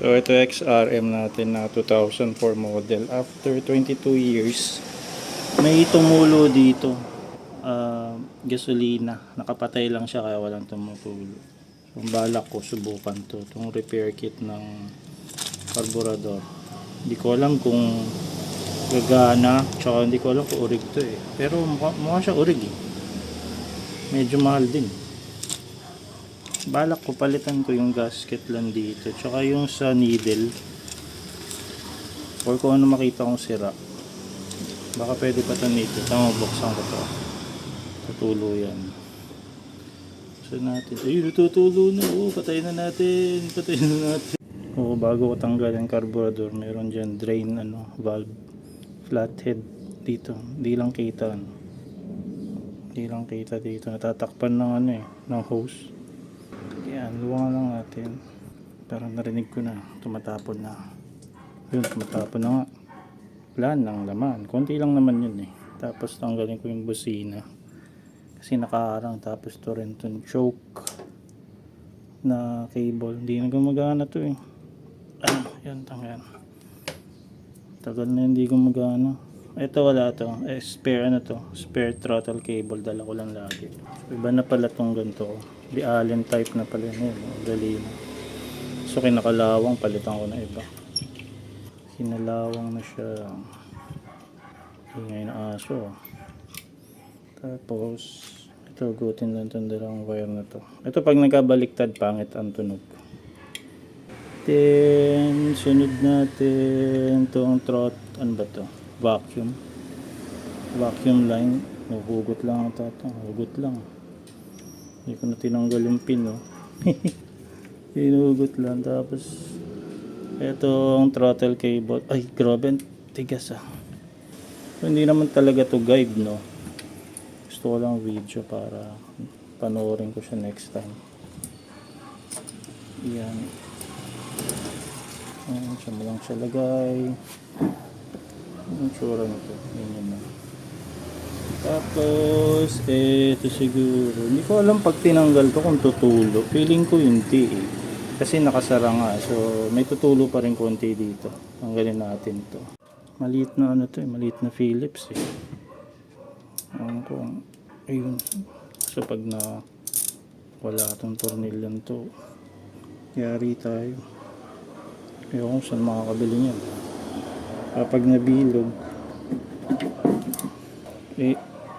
So ito XRM natin na 2004 model. After 22 years, may tumulo dito. Gasolina. Nakapatay lang siya kaya walang tumutulo. So balak ko subukan to. Itong repair kit ng carburetor. Hindi ko alam kung gagana. Tsaka hindi ko alam kung urig to eh. Pero mukha siya urig eh. Medyo mahal din. Balak ko palitan ko yung gasket lang dito. Tsaka yung sa needle. Or kung ano makita kong sira. Baka pwede pa ito needle. Tama, buksan ko to. Tutulo yan. So natin. Ayun, tutulo na. Patay na natin. Patay na natin. Bago ko tanggal yung carburetor, meron dyan drain valve. Flathead dito. Hindi lang kita. Hindi lang kita dito. Natatakpan ng ng hose. Yan, luwangan lang natin. Parang narinig ko na. Tumatapon na. Yun, tumatapon na nga. Wala nang laman. Konti lang naman yun eh. Tapos tanggalin ko yung busina. Kasi nakaharang. Tapos to rin itong choke na cable. Hindi na gumagana to eh. Yan, tanggal. Tagal na hindi gumagana. Ito wala to. Spare Spare throttle cable. Dala ko lang lagi. Iba na pala tong ganito. Di Allen type na pala yun. Dali na. So kinakalawang palitan ko na iba. Kinalawang na siya. Ingay na aso. Tapos ito gutin lang itong dalawang wire na to. Ito pag nagkabaliktad pangit ang tunog. Then sunod natin itong ano ba to? Vacuum line. Hugot lang ito. Hugot lang. Hindi ko na tinanggal yung pin, no? Hinugot lang. Tapos ito ang throttle cable. Ay, grabe. Tigas ah. So, hindi naman talaga to guide, no? Gusto ko lang video para panoorin ko siya next time. Yan. Ayan, siya mo lang siya lagay. Ang tsura nito. Yan na. Tapos, ito siguro. Hindi ko alam pag tinanggal to kung tutulo. Feeling ko hindi eh. Kasi nakasara nga. So, may tutulo pa rin konti dito. Tanggalin natin to. Maliit na to eh. Maliit na Phillips eh. Ayun. So, pag na wala itong tornilyan to, yari tayo. Ayun kung saan makakabili niyan. Kapag nabilog,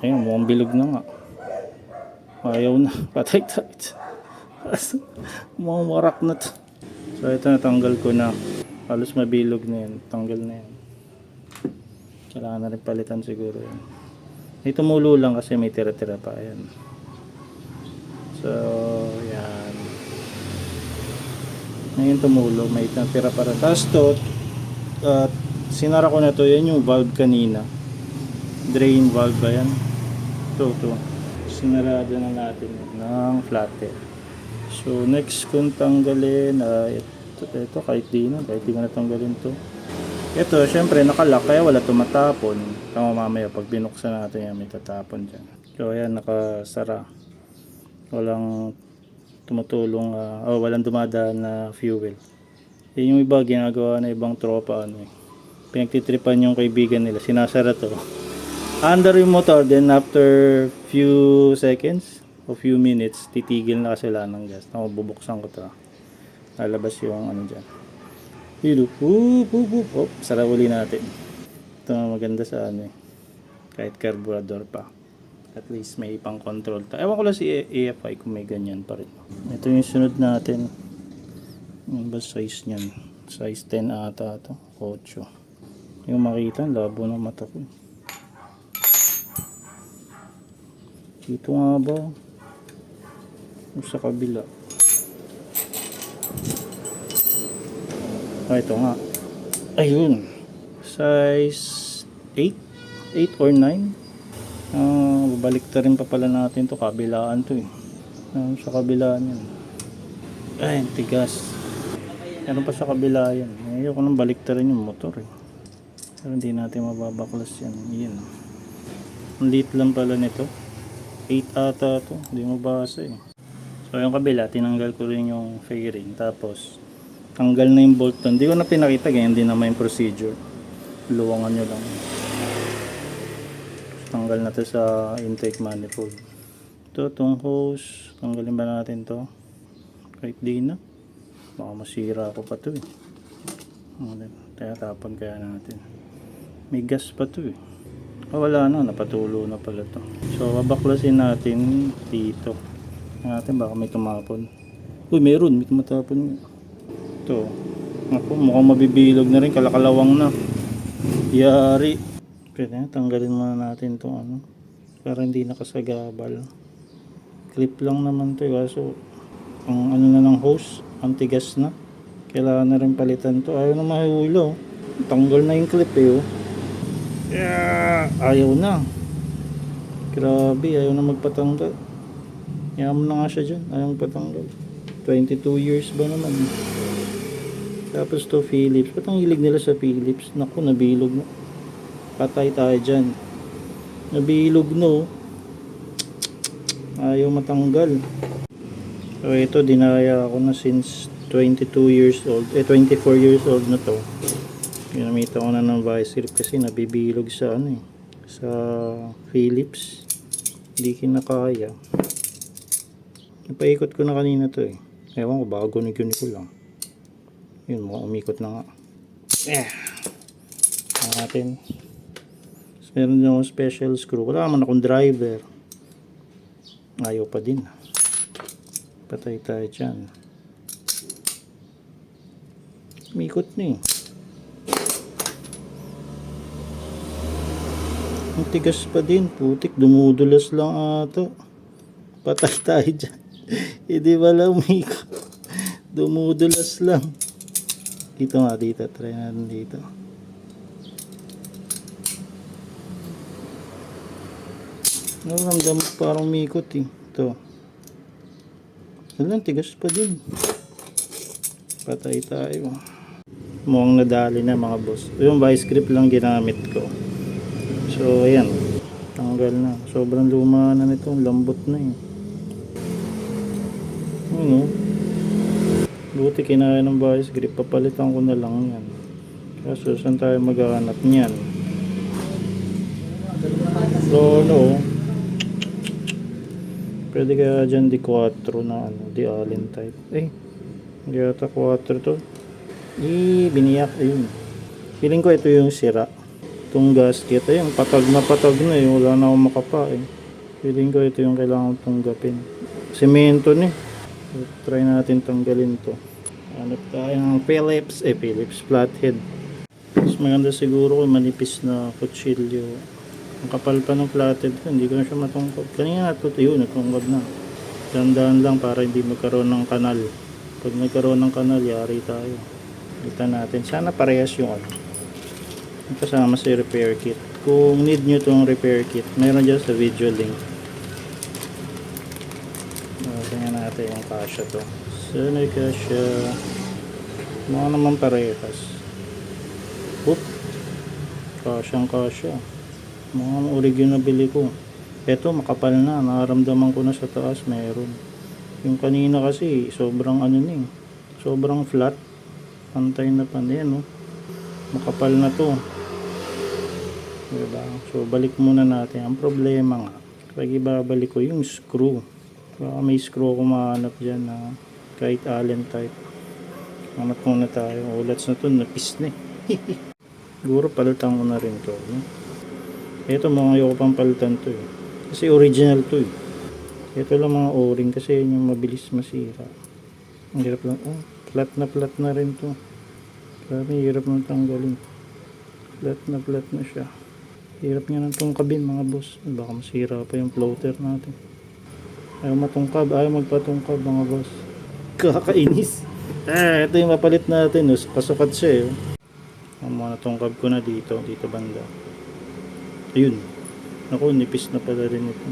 ayun, mukhang bilog na nga. Ayaw na. Patay tayo. Mukhang warak na to. So, ito natanggal ko na. Halos mabilog na yan. Tanggal na yan. Kailangan na rin palitan siguro yan. May tumulo lang kasi may tira-tira pa. Ayan. So, yan. Ngayon tumulo. May tira pa rin. Tapos to, sinara ko na to. Yan yung valve kanina. Drain valve ba yan? Ito. Sinarado na natin ng flathead. So next kung tanggalin ito kahit di ko natanggalin to. Ito syempre nakalock kaya wala tumatapon. Tama, mamaya pag binuksan natin yan may tatapon dyan. So ayan, nakasara. Walang tumutulong walang dumadaan na fuel. Yan yung iba ginagawa na ibang tropa pinagtitripan yung kaibigan nila, sinasara to under yung motor, then after few seconds o few minutes titigil na kasi wala ng gas. Bubuksan ko to, lalabas yung dyan. Sara uli natin. Ito maganda sa kahit carburetor pa, at least may pang control ta. Ewan ko lang si AFI kung may ganyan pa rin. Ito yung sunod natin. Yung ba size nyan? Size 10 ata ito, 8. Yung makita, labo ng mata ko. Dito nga ba? Sa kabila. Ito nga. Ayun. Size 8 or 9. Babalik ta rin pa pala natin to. Kabilaan to eh. Sa kabila yan. Ay, tigas. Meron pa sa kabila yan. Ayoko nang balik ta rin yung motor eh. Pero hindi natin mababaklas yan. Yan. Ang liit lang pala nito. 8 ata to. Hindi mo basa eh. So yung kabila, tinanggal ko rin yung fairing. Tapos Tanggal na yung bolt doon. Hindi ko na pinakita, ganyan din naman yung procedure. Luwangan nyo lang. Tanggal na to sa intake manifold. Ito, itong hose. Tanggalin ba natin to? Kahit di na. Baka masira ko pa to eh. Kaya tapon kaya natin. May gas pa to eh. Wala na, napatulo na pala to. So, babaklasin natin dito. Natin baka may tumapon. Uy, meron. May tumatapon. Ito. Ako, mukhang mabibilog na rin. Kalakalawang na. Yari. Pwede na, tanggalin muna natin itong ano. Para hindi nakasagabal. Clip lang naman to eh. So, ang ano na ng hose, ang tigas na. Kailangan na rin palitan to. Ayaw na mahihula oh. Tanggal na yung clip eh oh. Yeah, ayaw na. Grabe, ayaw na magpatanggal. Yaman na nga siya dyan. Ayaw magpatanggal. 22 years ba naman. Tapos to Philips. Ba't ang hilig nila sa Philips? Naku, nabilog na. Patay tayo dyan. Nabilog no. Ayaw matanggal. So ito, dinaya ako na since 22 years old. 24 years old na to. Ginamit ako na ng vice grip kasi nabibilog sa ano eh. Sa Philips. Hindi kinakaya. Napaikot ko na kanina to eh. Ewan ko, baka gunig-gunig ko lang. Yun, mga umikot na nga. Natin. Meron din akong special screw. Wala naman akong driver. Ayaw pa din. Patay tayo dyan. Umikot na eh. Ang tigas pa din. Putik, dumudulas lang ata. Patay tayo dyan. Hindi wala umikot. Dumudulas lang. Dito nga, dito. Try natin dito. Naramdam parang umikot eh. Ito. Alam, tigas pa din. Patay tayo. Mukhang nadali na mga boss. Yung vice grip lang ginamit ko. So, ayan. Tanggal na. Sobrang luma na nito. Lambot na eh. Ano? Buti kinaya ng vice grip. Papalitan ko na lang yan. Kaso, saan tayo maghahanap niyan? So, no. Pwede kaya dyan di 4 na ano, di Allen type. Hindi ata 4 to. Biniyak. Ayun. Feeling ko ito yung sira. Itong gasket. Ayun, patag na wala na akong makapa eh. Feeling ko ito yung kailangan tunggapin. Semento ni. So, try natin tanggalin to. Hanap tayo ng Philips flathead. Mas maganda siguro kung manipis na kutsilyo. Ang kapal pa ng flathead ko, hindi ko na siya matungkod. Kanina yun, natungkod na. Dandaan lang para hindi magkaroon ng kanal. Pag nagkaroon ng kanal, yari tayo. Kita natin. Sana parehas yung ano. Kasama sa repair kit. Kung need nyo itong repair kit, meron dyan sa video link. Tingnan natin yung kasya to. Sana yung kasya. Mga naman parehas. Oop. Kasyang kasya. Mga original na bili ko. Eto makapal na. Nakaramdaman ko na sa taas. Meron. Yung kanina kasi sobrang ano ni. Sobrang flat. Pantay na pantay. No? Makapal na to. Diba? So balik muna natin. Ang problema nga. Pag ibabalik ko yung screw. Baka may screw ako mahanap dyan na kahit Allen type. Hanap muna tayo. Ulats na to. Napis na eh. Siguro palitan ko na rin to. No? Ito mga ayoko pang palitan to eh. Kasi original to eh. Ito lang mga o-ring kasi yun yung mabilis masira. Ang hirap lang. Oh, flat na rin to. Grabe, hirap nang tanggalin. Flat na siya. Hirap nga nang tungkabin mga boss. Baka masira pa yung floater natin. Ayaw matungkab, ayaw magpatungkab mga boss. Kakainis. Ito yung mapalit natin. No? Pasukat siya eh. Ang mga natungkab ko na dito banda. Ayun. Naku, nipis na pala rin ito.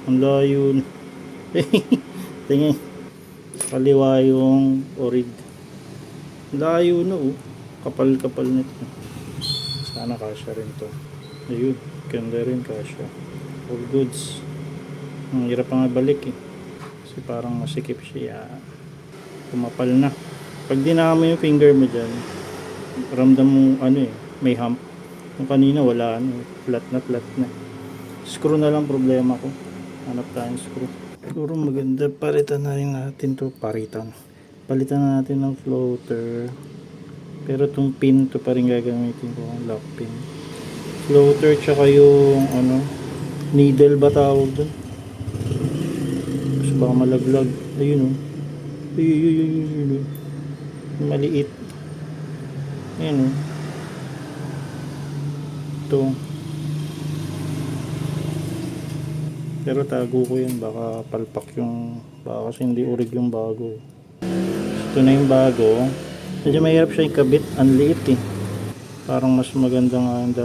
Ang layo. Tingin. Kaliwa yung orig. Layo na oh. Kapal nito. Sana kasya rin to. Ayun. Ganda rin kasya. All goods. Ang hirap nga balik eh. Kasi parang masikip siya. Kumapal na. Pag dinama mo yung finger mo dyan, ramdam mo ano eh, may hump. Yung kanina wala ano, flat na. Screw na lang problema ko. Hanap tayong screw. Siguro maganda palitan na rin natin to. Palitan na natin ng floater. Pero itong pin to pa rin gagamitin ko, ang lock pin. Floater tsaka yung ano, needle ba tawag dun? Kasi baka malaglag. Ayun oh. Ayun. Maliit. Ayun oh. Ito. Pero tago ko yan, baka palpak yung, baka kasi hindi urig yung bago. Ito na yung bago. Medyo mahirap siya ikabit, ang liit eh. Parang mas maganda nga yung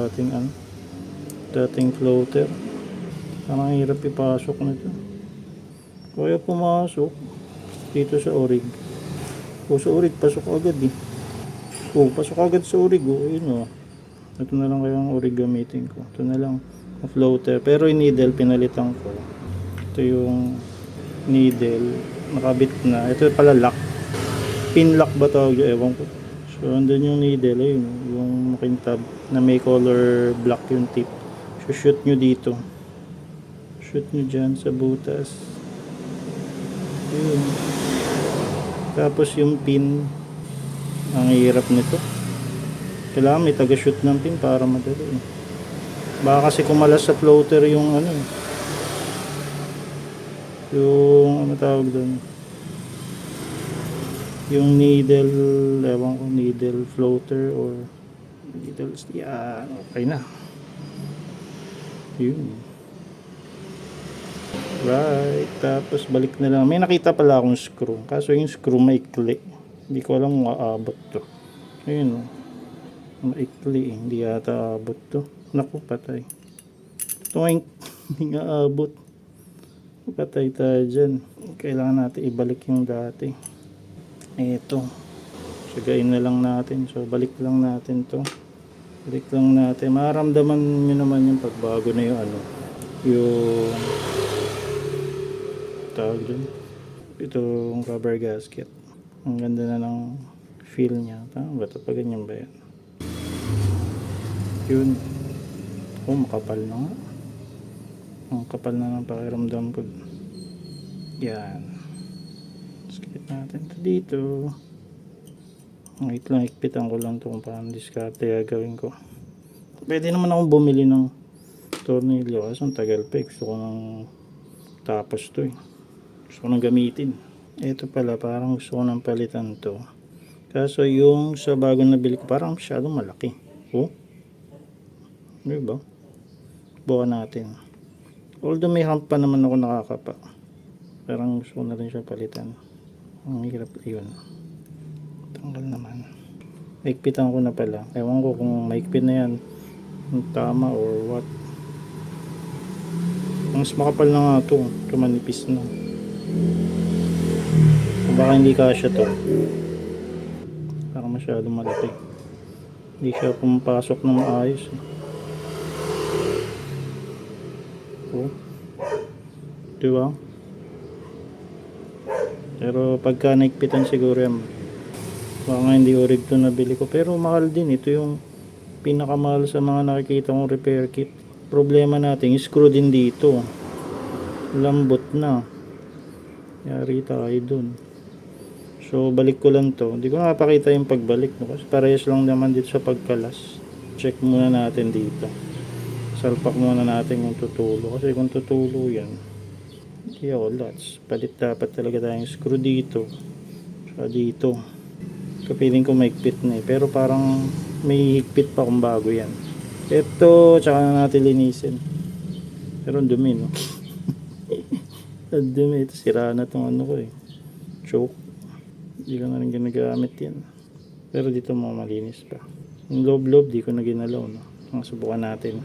dating floater. Parang hirap ipasok na ito. Kaya pumasok dito sa orig. O sa orig, pasok agad eh. O, pasok agad sa orig o. Ayun o. Ito na lang kaya ang orig gamitin ko. Ito na lang. Floater, pero yung needle pinalitan ko. Ito yung needle nakabit na. Ito pala lock, pin lock ba tawag yun, ewan ko. So andun yung needle, ayun, yung makintab na may color black yung tip. So shoot nyo dito, shoot nyo dyan sa butas, ayun. Tapos yung pin, ang hirap nito, kailangan may taga shoot ng pin para madali. Baka kasi kumalas sa floater yung ano, yung ano tawag doon, yung needle, ewan ko, needle floater or needles, yan, okay na. Yun. Right, tapos balik na lang. May nakita pala akong screw, kaso yung screw maikli, hindi ko alam kung aabot to. Ayun o, maikli, hindi yata aabot to. Naku, patay. Tuwing hindi nga abot. Patay tayo dyan. Kailangan natin ibalik yung dati. Ito. Sagain na lang natin. So, balik lang natin to. Balik lang natin. Maramdaman nyo naman yung pagbago na yung ano. Yung tawag dyan. Itong rubber gasket. Ang ganda na ng feel niya. Tama ba ito? Pa ganyan ba yan? Yun. Oh, makapal na nga. Ang kapal na ng pakiramdam ko. Yan. Skip natin ito dito. Wait lang, ikpitan ko lang ito kung paano diskarte gagawin ko. Pwede naman akong bumili ng tornilyo kasi ang tagal pa. Gusto ko nang tapos to eh. Gusto ko nang gamitin. Ito pala, parang gusto ko nang palitan to. Kaso yung sa bagong nabili ko, parang masyadong malaki. Oh? Diba? Buka natin. Although may hump pa naman ako nakakapa. Parang gusto ko na rin siya palitan. Ang hirap yun. Tanggal naman. Maikpitan ko na pala. Ewan ko kung maikpit na yan. Tama or what. Mas makapal na nga ito. Tumanipis na. Baka hindi kasya to. Parang masyadong malaki. Hindi siya pumapasok ng maayos. Oh. Diba? Pero pagka naikpitan siguro yan, baka hindi orig to nabili ko. Pero mahal din. Ito yung pinakamahal sa mga nakikita kong repair kit. Problema natin, screw din dito. Lambot na. Yari tayo dun. So balik ko lang to. Hindi ko nakapakita yung pagbalik. No? Kasi parehas lang naman dito sa pagkalas. Check muna natin dito. Salpak muna natin kung tutulo. Kasi kung tutulo yan, hindi ako lots. Palit dapat talaga tayong screw dito. Saka dito. Kapiling ko maigpit na eh. Pero parang may higpit pa kung bago yan. Ito, tsaka na natin linisin. Pero ang dumi, no? Ang dumi. Ito, sira na itong ano ko eh. Choke. Hindi ko na rin ginagamit yan. Pero dito mga malinis pa. Yung loob-loob, di ko na ginalaw, no? Ang subukan natin.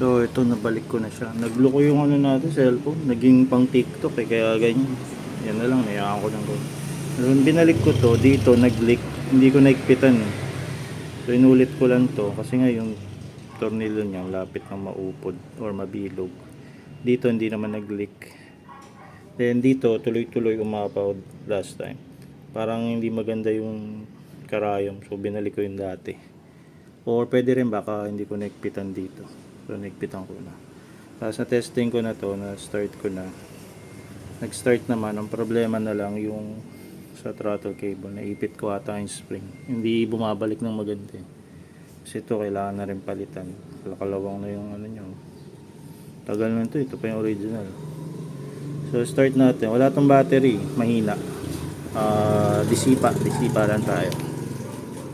So ito, nabalik ko na siya. Naglo ko yung ano natin, cellphone. Naging pang TikTok eh, kaya ganyan. Yan na lang, nayaan ko ng ko. Nung binalik ko to, dito nag-leak. Hindi ko naikpitan eh. So inulit ko lang to kasi nga yung tornilyo niya lapit ng maupod or mabilog. Dito hindi naman nag-leak. Then dito tuloy-tuloy umapaw last time. Parang hindi maganda yung karayom. So binalik ko yung dati. Or pwede rin baka hindi ko naigpitan dito. So naigpitan ko na. Tapos na testing ko na to, na start ko na. Nag-start naman. Ang problema na lang yung sa throttle cable. Naipit ko ata yung spring. Hindi bumabalik ng maganda. Kasi ito kailangan na rin palitan. Kalawang na yung ano nyo. Tagal na ito. Ito pa yung original. So start natin. Wala tong battery. Mahina. Disipa lang tayo.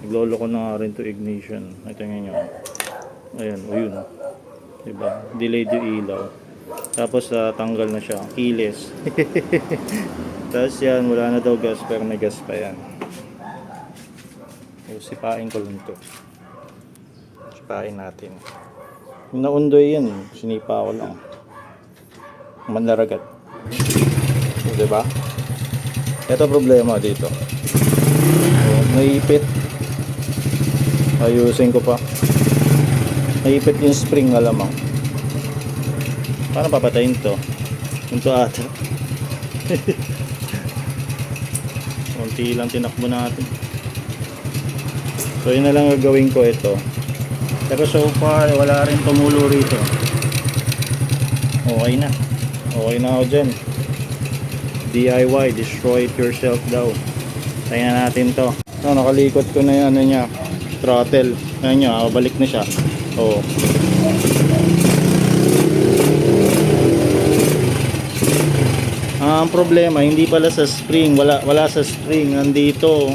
Naglolo ko na nga rin to ignition. Ito nga nyo. Ayan. O yun. Diba? Delayed yung ilaw. Tapos tanggal na siya. Keyless. Tapos yan. Wala na daw gas. Pero may gas pa yan. So sipain ko lang to. Sipain natin. Yung naundoy yan. Sinipa ko lang. Manlaragat. So, diba? Ito problema dito. So, naipit. Ayusin ko pa. Naipit yung spring alamang. Paano papatayin to? Ito ata. Kunti lang tinakbo natin. So yun na lang gagawin ko ito. Pero so far wala rin tumulo rito. Okay na. Okay na ako dyan. DIY, destroy it yourself daw. Tingnan natin to. So nakalikot ko na yung ano niya, throttle. Ayan nyo, balik na siya. Oh. Ang problema hindi pala sa spring, wala sa spring, nandito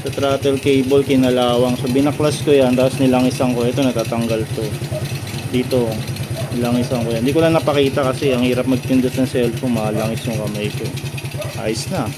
sa throttle cable kinalawang. So binaklas ko yan, tapos nilangisan ko. Ito natatanggal to. Dito nilangisan ko yan. Hindi ko lang napakita kasi ang hirap magpindot ng cellphone, malangis yung kamay ko. Ayos na.